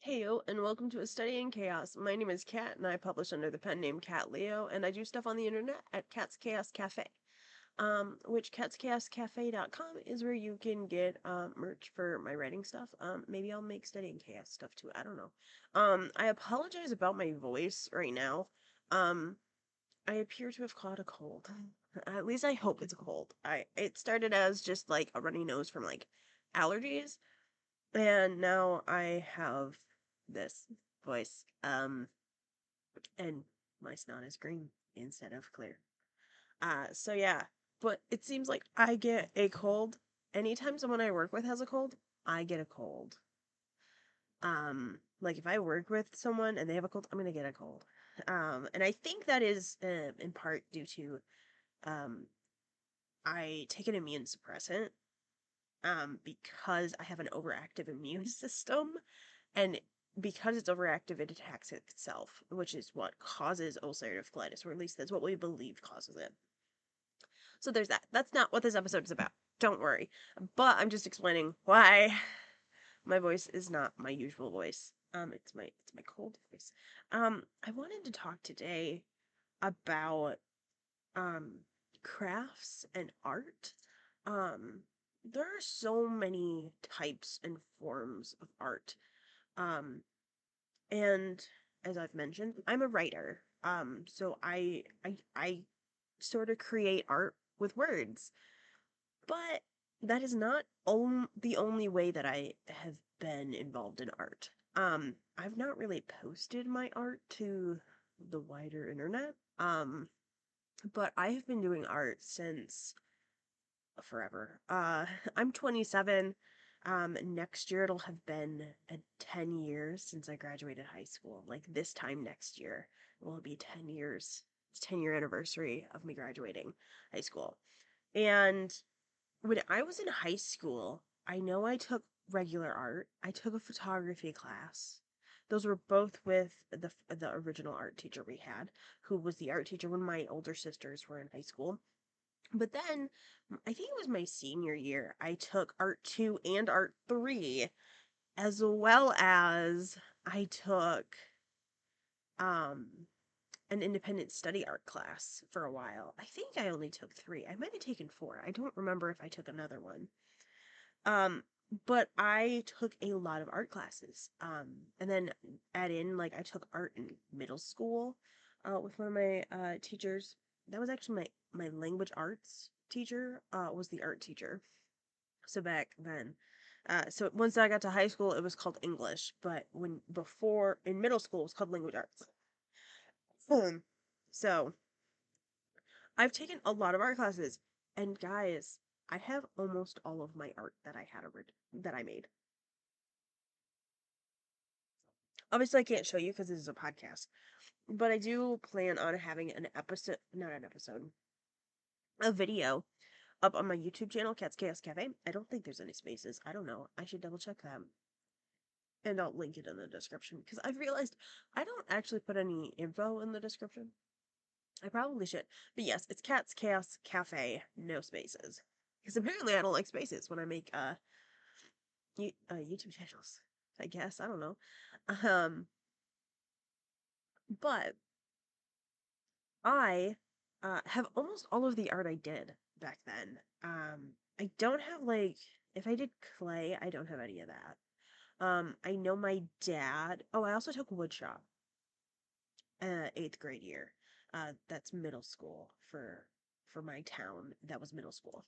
Heyo, and welcome to A Study in Chaos. My name is Kat, and I publish under the pen name Cat Leo, and I do stuff on the internet at Cat's Chaos Cafe. Which KatsChaosCafe.com is where you can get merch for my writing stuff. Maybe I'll make Study in Chaos stuff too. I don't know. I apologize about my voice right now. Um, I appear to have caught a cold. At least I hope it's a cold. It started as just like a runny nose from like allergies, and now I have this voice. And my snot is green instead of clear. So yeah, but it seems like I get a cold. Anytime someone I work with has a cold, I get a cold. Like if I work with someone and they have a cold, I'm gonna get a cold. And I think that is in part due to um, I take an immune suppressant because I have an overactive immune system, and because it's overactive, it attacks itself, which is what causes ulcerative colitis, or at least that's what we believe causes it. So there's that. That's not what this episode is about. Don't worry. But I'm just explaining why my voice is not my usual voice. It's my cold voice. I wanted to talk today about um crafts and art. Um there are so many types and forms of art. Um and as I've mentioned, I'm a writer. So I sort of create art with words. But that is not the only way that I have been involved in art. I've not really posted my art to the wider internet. But I have been doing art since forever. I'm 27. Next year it'll have been 10 years since I graduated high school. Like this time next year will be 10 years. It's 10-year anniversary of me graduating high school. And when I was in high school, I know I took regular art. I took a photography class. Those were both with the original art teacher we had, who was the art teacher when my older sisters were in high school. But then, I think it was my senior year, I took Art 2 and Art 3, as well as I took um an independent study art class for a while. I think I only took 3. I might have taken 4. I don't remember if I took another one. Um, but I took a lot of art classes. And then add in, like, I took art in middle school with one of my teachers. That was actually my language arts teacher, was the art teacher. So back then. So once I got to high school, it was called English, but before in middle school, it was called language arts. So I've taken a lot of art classes, and guys, I have almost all of my art that that I made. Obviously, I can't show you because this is a podcast, but I do plan on having an episode, not an episode, a video up on my YouTube channel, Cat's Chaos Cafe. I don't think there's any spaces. I don't know. I should double check that. And I'll link it in the description because I've realized I don't actually put any info in the description. I probably should. But yes, it's Cat's Chaos Cafe, no spaces. Because apparently I don't like spaces when I make YouTube channels. I guess I don't know. Um, but I have almost all of the art I did back then. I don't have like if I did clay, I don't have any of that. I know my dad. Oh, I also took woodshop. 8th grade year. That's middle school for my town. That was middle school.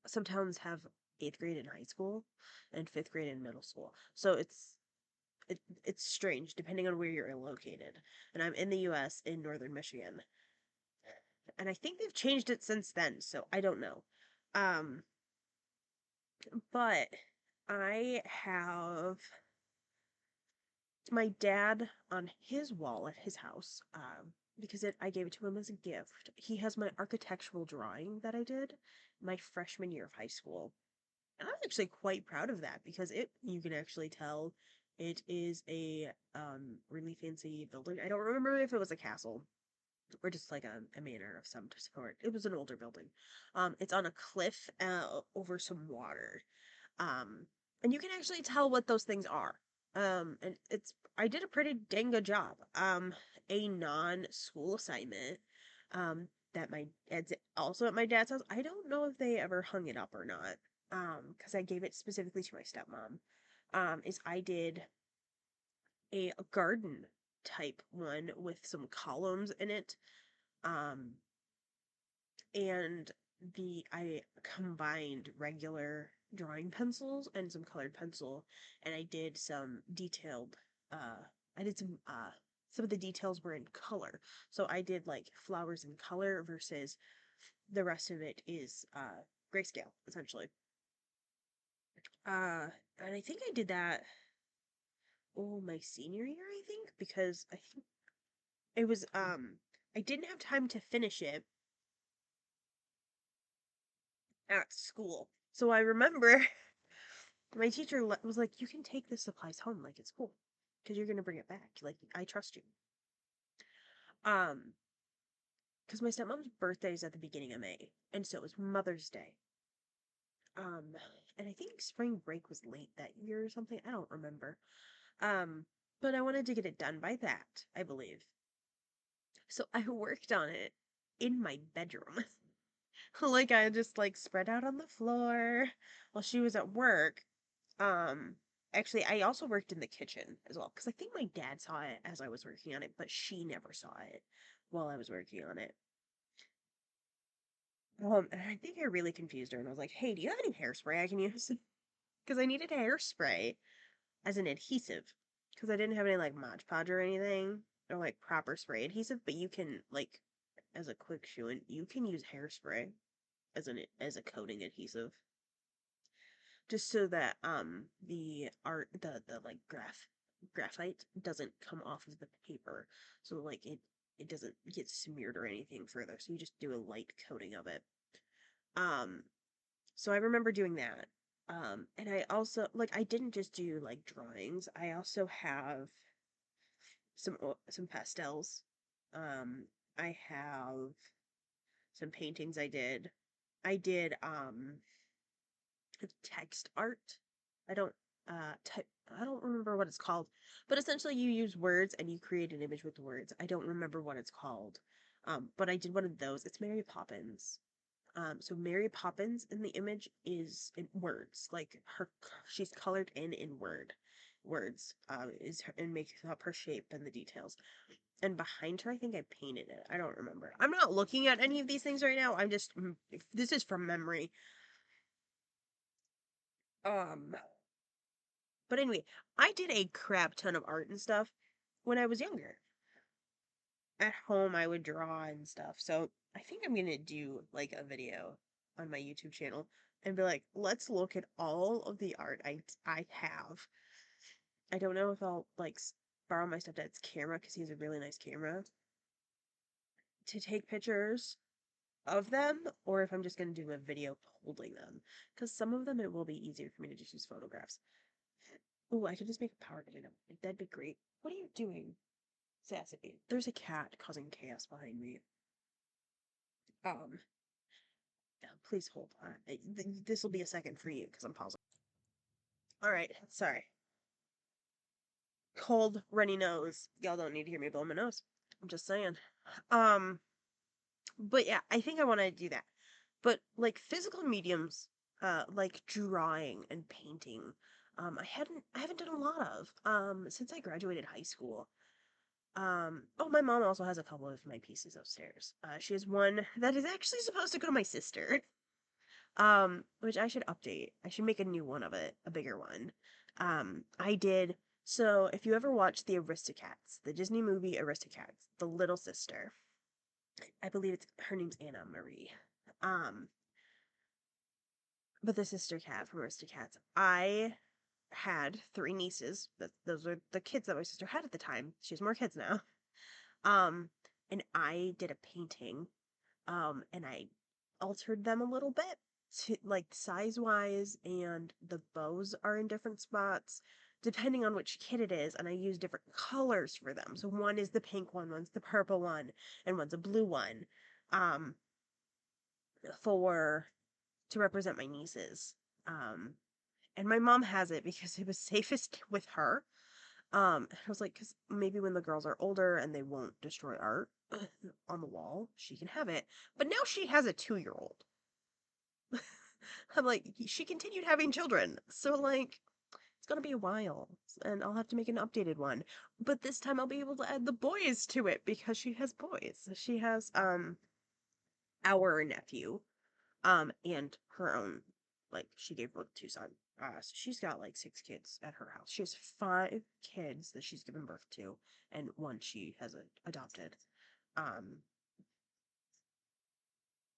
Some towns have 8th grade in high school and 5th grade in middle school. So it's strange depending on where you're located. And I'm in the US in northern Michigan. And I think they've changed it since then, so I don't know. Um but I have my dad on his wall at his house, because I gave it to him as a gift. He has my architectural drawing that I did my freshman year of high school. And I'm actually quite proud of that because you can actually tell it is a really fancy building. I don't remember if it was a castle or just like a manor of some sort. It was an older building. It's on a cliff over some water. Um, and you can actually tell what those things are. And I did a pretty dang good job. A non-school assignment, that it's also at my dad's house. I don't know if they ever hung it up or not. Because I gave it specifically to my stepmom. Is I did a garden type one with some columns in it. Um, and I combined regular drawing pencils and some colored pencil, and I did some detailed. I did some of the details were in color, so I did like flowers in color versus the rest of it is grayscale essentially. Uh, and I think I did that my senior year, I think, because I think it was I didn't have time to finish it at school. So I remember my teacher was like, "You can take the supplies home, like it's cool, because you're gonna bring it back. Like I trust you." Um, because my stepmom's birthday is at the beginning of May, and so it was Mother's Day. Um, and I think spring break was late that year or something. I don't remember. Um, but I wanted to get it done by that, I believe. So I worked on it in my bedroom. Like I just like spread out on the floor while she was at work. Um, Actually, I also worked in the kitchen as well because I think my dad saw it as I was working on it, but she never saw it while I was working on it. And I think I really confused her and I was like, "Hey, do you have any hairspray I can use?" Because I needed hairspray as an adhesive because I didn't have any like Mod Podge or anything or like proper spray adhesive, but you can like as a quick shoe in, you can use hairspray as a coating adhesive just so that the art the like graphite doesn't come off of the paper, so like it doesn't get smeared or anything further, so you just do a light coating of it. um so I remember doing that. And I also like I didn't just do like drawings, I also have some pastels. I have some paintings I did text art. I don't type I don't remember what it's called, but essentially you use words and you create an image with words. I don't remember what it's called. But I did one of those. It's Mary Poppins. So Mary Poppins in the image is in words, like she's colored in words. Is her, and makes up her shape and the details. And behind her, I think I painted it. I don't remember. I'm not looking at any of these things right now. I'm just this is from memory. Um, But anyway, I did a crap ton of art and stuff when I was younger. At home, I would draw and stuff. So I think I'm gonna do like a video on my YouTube channel and be like, let's look at all of the art I have. I don't know if I'll like borrow my stepdad's camera because he has a really nice camera to take pictures of them, or if I'm just gonna do a video holding them. Because some of them it will be easier for me to just use photographs. Oh, I could just make a power dynamo. That'd be great. What are you doing? Sassy. There's a cat causing chaos behind me. Um, please hold on. This will be a second for you because I'm pausing. All right, sorry. Cold, runny nose. Y'all don't need to hear me blow my nose. I'm just saying. Um, but yeah, I think I want to do that. But like physical mediums, like drawing and painting, I haven't done a lot of since I graduated high school. Oh, my mom also has a couple of my pieces upstairs. She has one that is actually supposed to go to my sister. Which I should update. I should make a new one of it, a bigger one. I did. So if you ever watched the Aristocats, the Disney movie Aristocats, the little sister, I believe her name's Anna Marie. Um, but the sister cat from Aristocats, I had three nieces. Those were the kids that my sister had at the time. She has more kids now. Um, and I did a painting, and I altered them a little bit to like size wise, and the bows are in different spots depending on which kid it is, and I use different colors for them. So one is the pink one, one's the purple one, and one's a blue one. Um, for to represent my nieces. Um, and my mom has it because it was safest with her. I was like, because maybe when the girls are older and they won't destroy art on the wall, she can have it. But now she has a 2-year-old. I'm like, she continued having children. So, like, it's gonna be a while. And I'll have to make an updated one. But this time I'll be able to add the boys to it because she has boys. She has, our nephew, and her own, like, she gave birth to son. So she's got like 6 kids at her house. She has 5 kids that she's given birth to, and one she has adopted. Um,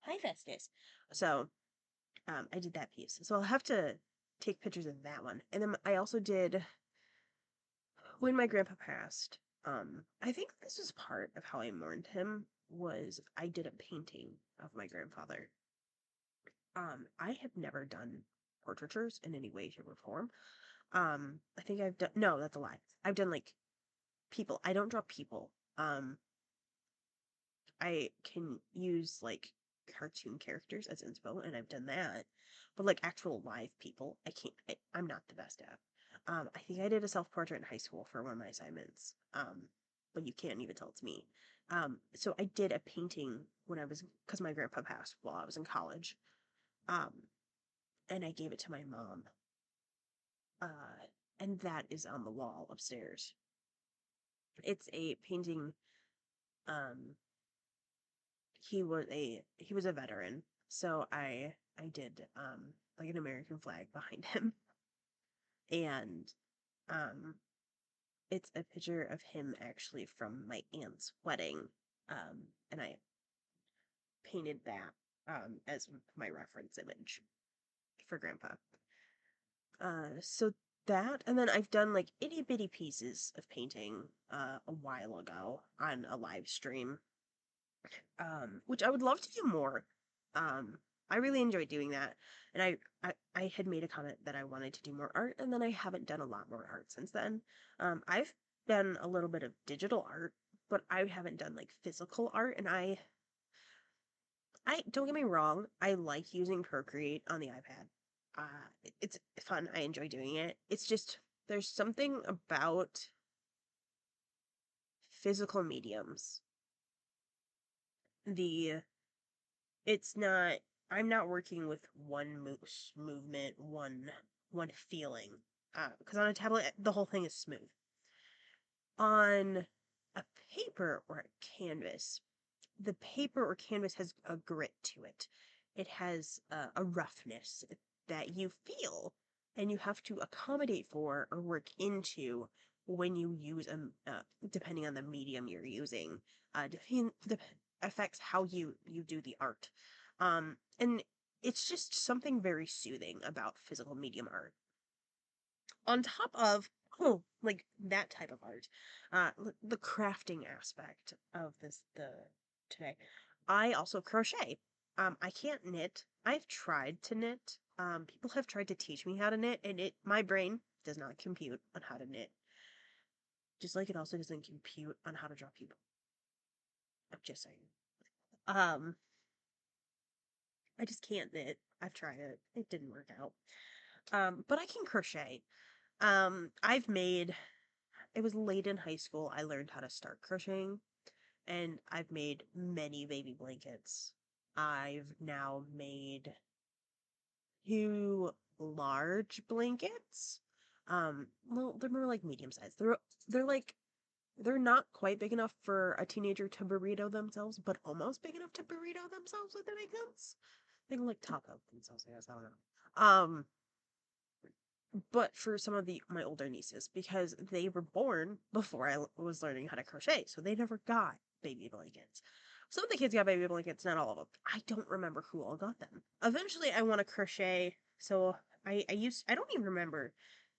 Hi Festus. So, I did that piece. So I'll have to take pictures of that one. And then I also did when my grandpa passed. I think this was part of how I mourned him was I did a painting of my grandfather. I have never done portraitures in any way, shape, or form. I think I've done no, that's a lie. I've done like people. I don't draw people. Um, I can use like cartoon characters as inspo, and I've done that. But like actual live people, I can't. I'm not the best at. I think I did a self portrait in high school for one of my assignments. But you can't even tell it's me. So I did a painting when I was because my grandpa passed while I was in college. Um, and I gave it to my mom. And that is on the wall upstairs. It's a painting. Um, he was a veteran, so I did like an American flag behind him, and um, it's a picture of him actually from my aunt's wedding, and I painted that as my reference image for Grandpa. So that, and then I've done like itty bitty pieces of painting a while ago on a live stream, which I would love to do more. Um, I really enjoyed doing that, and I had made a comment that I wanted to do more art, and then I haven't done a lot more art since then. I've done a little bit of digital art, but I haven't done like physical art, and I don't get me wrong, I like using Procreate on the iPad. It's fun. I enjoy doing it. It's just there's something about physical mediums. The it's not I'm not working with one movement, one feeling. Because on a tablet the whole thing is smooth. On a paper or a canvas, the paper or canvas has a grit to it. It has a roughness that you feel and you have to accommodate for or work into when you use them, depending on the medium you're using. Affects how you do the art. And it's just something very soothing about physical medium art on top of like that type of art, the crafting aspect of the today. I also crochet. I can't knit. I've tried to knit. People have tried to teach me how to knit, and my brain does not compute on how to knit. Just like it also doesn't compute on how to draw people. I'm just saying. Um, I just can't knit. I've tried it. It didn't work out. But I can crochet. I've made it was late in high school I learned how to start crocheting, and I've made many baby blankets. I've now made 2 large blankets. Well, they're more like medium sized. They're like they're not quite big enough for a teenager to burrito themselves, but almost big enough to burrito themselves, if that makes sense. They can like taco themselves, I guess. I don't know. But for some of the my older nieces because they were born before I was learning how to crochet, so they never got baby blankets. Some of the kids got baby blankets, not all of them. I don't remember who all got them. Eventually, I want to crochet, so I don't even remember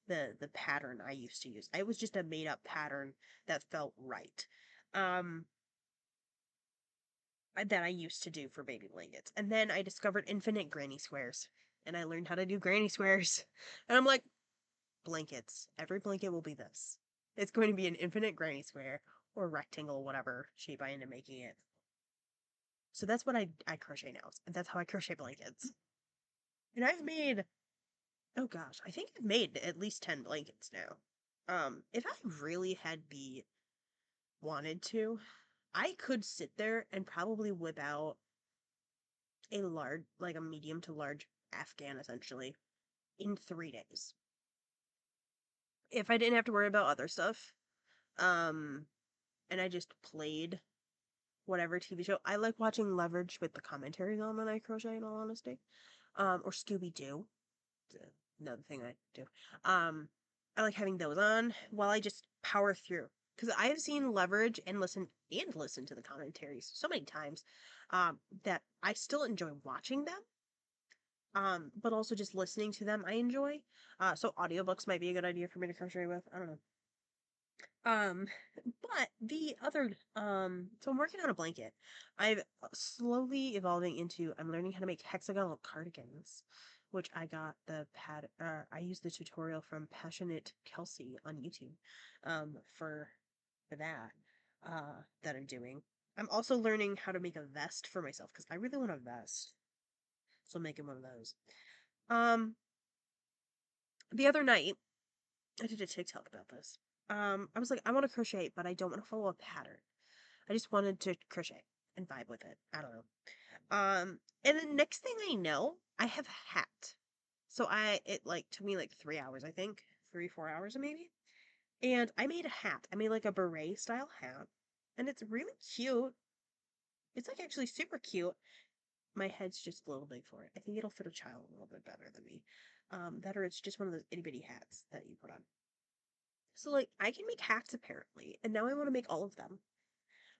the pattern I used to use. It was just a made up pattern that felt right. Um, that I used to do for baby blankets, and then I discovered infinite granny squares, and I learned how to do granny squares, and I'm like, blankets. Every blanket will be this. It's going to be an infinite granny square or rectangle, whatever shape I end up making it. So that's what I crochet now. And that's how I crochet blankets. And I've made, oh gosh, I think I've made at least 10 blankets now. If I really had be wanted to, I could sit there and probably whip out a large, like a medium to large Afghan essentially in 3 days. If I didn't have to worry about other stuff, um, and I just played whatever TV show. I like watching Leverage with the commentaries on when I crochet, in all honesty. Or Scooby Doo. Another thing I do. I like having those on while I just power through. Because I have seen Leverage and listen to the commentaries so many times, that I still enjoy watching them. But also just listening to them I enjoy. So audiobooks might be a good idea for me to crochet with. I don't know. Um, but the other, so I'm working on a blanket. I've slowly evolving into, I'm learning how to make hexagonal cardigans, which I used the tutorial from Passionate Kelsey on YouTube, for that, that I'm doing. I'm also learning how to make a vest for myself because I really want a vest. So I'm making one of those. Um, the other night, I did a TikTok about this. I was like, I want to crochet, but I don't want to follow a pattern. I just wanted to crochet and vibe with it. I don't know. And the next thing I know, I have a hat. So it like took me like 3 hours, I think, 3, 4 hours maybe. And I made a hat. I made like a beret style hat, and it's really cute. It's like actually super cute. My head's just a little big for it. I think it'll fit a child a little bit better than me. That or it's just one of those itty bitty hats that you put on. So like I can make hats apparently, and now I want to make all of them.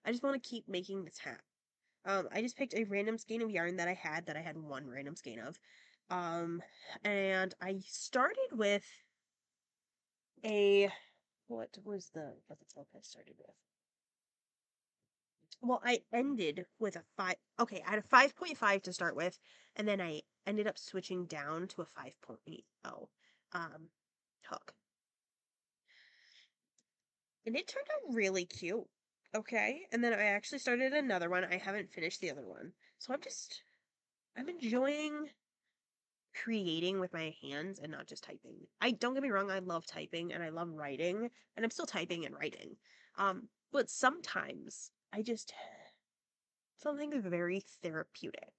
I just want to keep making this hat. I just picked a random skein of yarn that I had one random skein of. And I started with a what was the silk I started with? Well, I ended with a five. Okay, I had a 5.5 to start with, and then I ended up switching down to a 5.80 hook, and it turned out really cute. Okay, and then I actually started another one. I haven't finished the other one, so I'm enjoying creating with my hands and not just typing. I don't get me wrong, I love typing and I love writing, and I'm still typing and writing. But sometimes I just something very therapeutic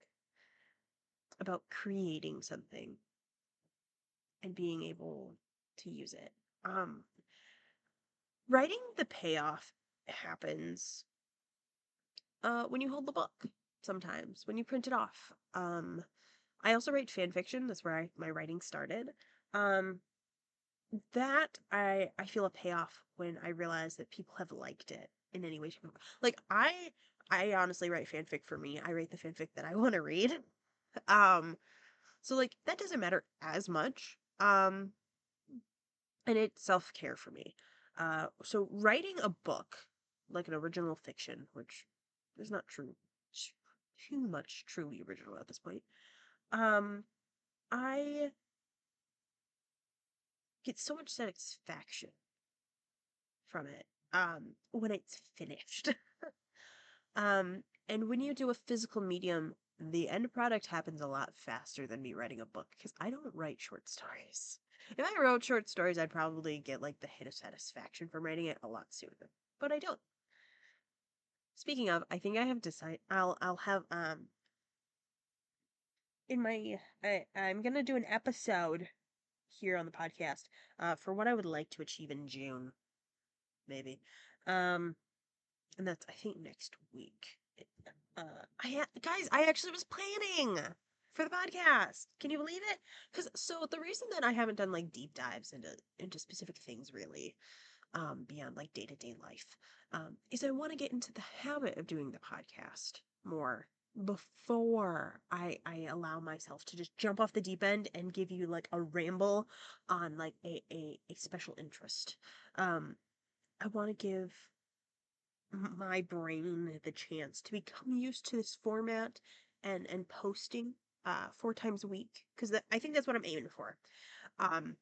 about creating something and being able to use it. Um, Writing the payoff happens when you hold the book. Sometimes when you print it off. I also write fan fiction. That's where my writing started. Um, that I feel a payoff when I realize that people have liked it in any way, shape, or form. Like I honestly write fanfic for me. I write the fanfic that I want to read. Um, so like that doesn't matter as much. And it's self care for me. So writing a book like an original fiction, which is not too much truly original at this point. Um, I get so much satisfaction from it when it's finished. And when you do a physical medium, the end product happens a lot faster than me writing a book because I don't write short stories. If I wrote short stories, I'd probably get like the hit of satisfaction from writing it a lot sooner, but I don't. Speaking of, I think I have decided I'll have in my I'm gonna do an episode here on the podcast for what I would like to achieve in June, maybe. Um, and that's I think next week. Guys, I actually was planning for the podcast. Can you believe it? Because so the reason that I haven't done like deep dives into specific things really, beyond like day to day life, is I want to get into the habit of doing the podcast more before I allow myself to just jump off the deep end and give you like a ramble on like a special interest. I want to give my brain the chance to become used to this format and posting 4 times a week because I think that's what I'm aiming for. Um,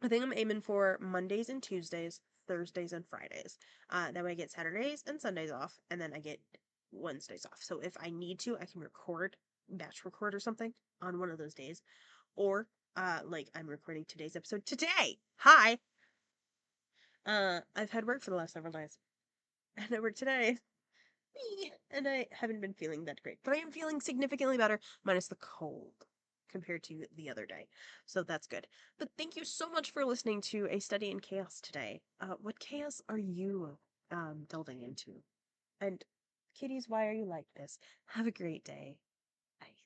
I think I'm aiming for Mondays and Tuesdays, Thursdays and Fridays. That way I get Saturdays and Sundays off, and then I get Wednesdays off. So if I need to, I can batch record or something on one of those days, or like I'm recording today's episode today. Hi. I've had work for the last several days, and I work today. And I haven't been feeling that great, but I am feeling significantly better, minus the cold compared to the other day. So that's good. But thank you so much for listening to A Study in Chaos today. What chaos are you delving into? And kitties, why are you like this? Have a great day.